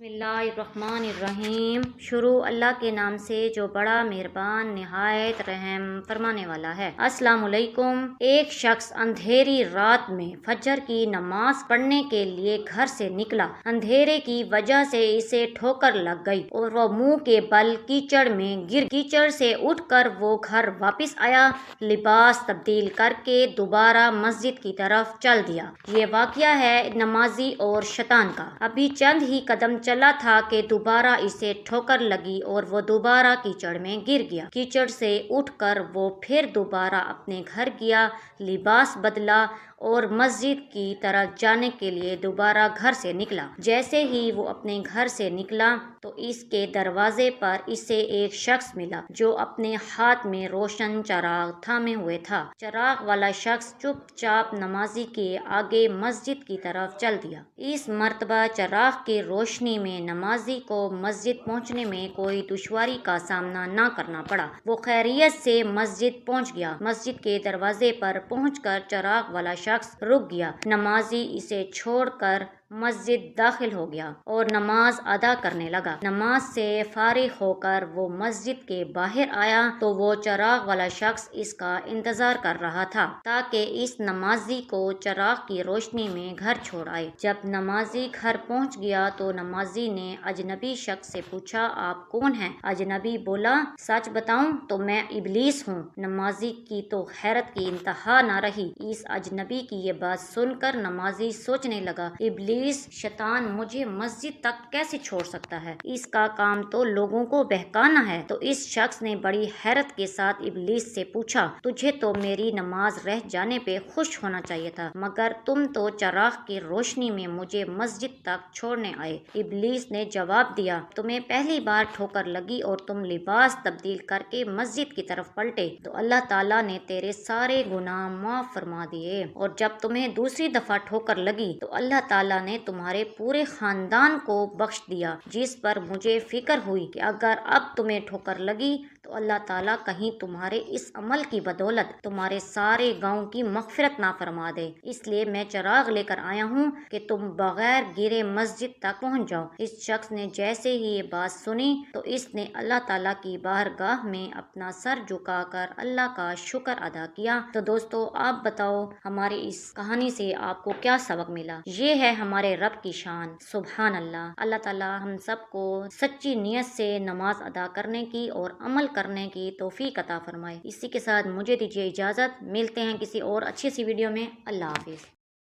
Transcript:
بسم اللہ الرحمن الرحیم۔ شروع اللہ کے نام سے جو بڑا مہربان نہایت رحم فرمانے والا ہے۔ السلام علیکم۔ ایک شخص اندھیری رات میں فجر کی نماز پڑھنے کے لیے گھر سے نکلا۔ اندھیرے کی وجہ سے اسے ٹھوکر لگ گئی اور وہ منہ کے بل کیچڑ میں گر گیا۔ کیچڑ سے اٹھ کر وہ گھر واپس آیا، لباس تبدیل کر کے دوبارہ مسجد کی طرف چل دیا۔ یہ واقعہ ہے نمازی اور شیطان کا۔ ابھی چند ہی قدم چلا تھا کہ دوبارہ اسے ٹھوکر لگی اور وہ دوبارہ کیچڑ میں گر گیا۔ کیچڑ سے اٹھ کر وہ پھر دوبارہ اپنے گھر گیا، لباس بدلا اور مسجد کی طرف جانے کے لیے دوبارہ گھر سے نکلا۔ جیسے ہی وہ اپنے گھر سے نکلا تو اس کے دروازے پر اسے ایک شخص ملا جو اپنے ہاتھ میں روشن چراغ تھامے ہوئے تھا۔ چراغ والا شخص چپ چاپ نمازی کے آگے مسجد کی طرف چل دیا۔ اس مرتبہ چراغ کی روشنی میں نمازی کو مسجد پہنچنے میں کوئی دشواری کا سامنا نہ کرنا پڑا۔ وہ خیریت سے مسجد پہنچ گیا۔ مسجد کے دروازے پر پہنچ کر چراغ والا شخص رک گیا۔ نمازی اسے چھوڑ کر مسجد داخل ہو گیا اور نماز ادا کرنے لگا۔ نماز سے فارغ ہو کر وہ مسجد کے باہر آیا تو وہ چراغ والا شخص اس کا انتظار کر رہا تھا تاکہ اس نمازی کو چراغ کی روشنی میں گھر چھوڑ آئے۔ جب نمازی گھر پہنچ گیا تو نمازی نے اجنبی شخص سے پوچھا، آپ کون ہیں؟ اجنبی بولا، سچ بتاؤں تو میں ابلیس ہوں۔ نمازی کی تو حیرت کی انتہا نہ رہی۔ اس اجنبی کی یہ بات سن کر نمازی سوچنے لگا، ابلیس شیطان مجھے مسجد تک کیسے چھوڑ سکتا ہے؟ اس کا کام تو لوگوں کو بہکانا ہے۔ تو اس شخص نے بڑی حیرت کے ساتھ ابلیس سے پوچھا، تجھے تو میری نماز رہ جانے پہ خوش ہونا چاہیے تھا، مگر تم تو چراغ کی روشنی میں مجھے مسجد تک چھوڑنے آئے۔ ابلیس نے جواب دیا، تمہیں پہلی بار ٹھوکر لگی اور تم لباس تبدیل کر کے مسجد کی طرف پلٹے تو اللہ تعالیٰ نے تیرے سارے گناہ معاف فرما دیے، اور جب تمہیں دوسری دفعہ ٹھوکر لگی تو اللہ تعالیٰ نے تمہارے پورے خاندان کو بخش دیا، جس پر مجھے فکر ہوئی کہ اگر اب تمہیں ٹھوکر لگی تو اللہ تعالیٰ کہیں تمہارے اس عمل کی بدولت تمہارے سارے گاؤں کی مغفرت نہ فرما دے، اس لیے میں چراغ لے کر آیا ہوں کہ تم بغیر گرے مسجد تک پہنچ جاؤ۔ اس شخص نے جیسے ہی یہ بات سنی تو اس نے اللہ تعالیٰ کی بارگاہ میں اپنا سر جھکا کر اللہ کا شکر ادا کیا۔ تو دوستو، آپ بتاؤ ہماری اس کہانی سے آپ کو کیا سبق ملا؟ یہ ہے ہمارے رب کی شان، سبحان اللہ۔ اللہ تعالیٰ ہم سب کو سچی نیت سے نماز ادا کرنے کی اور عمل کرنے کی توفیق عطا فرمائے۔ اسی کے ساتھ مجھے دیجیے اجازت، ملتے ہیں کسی اور اچھی سی ویڈیو میں۔ اللہ حافظ۔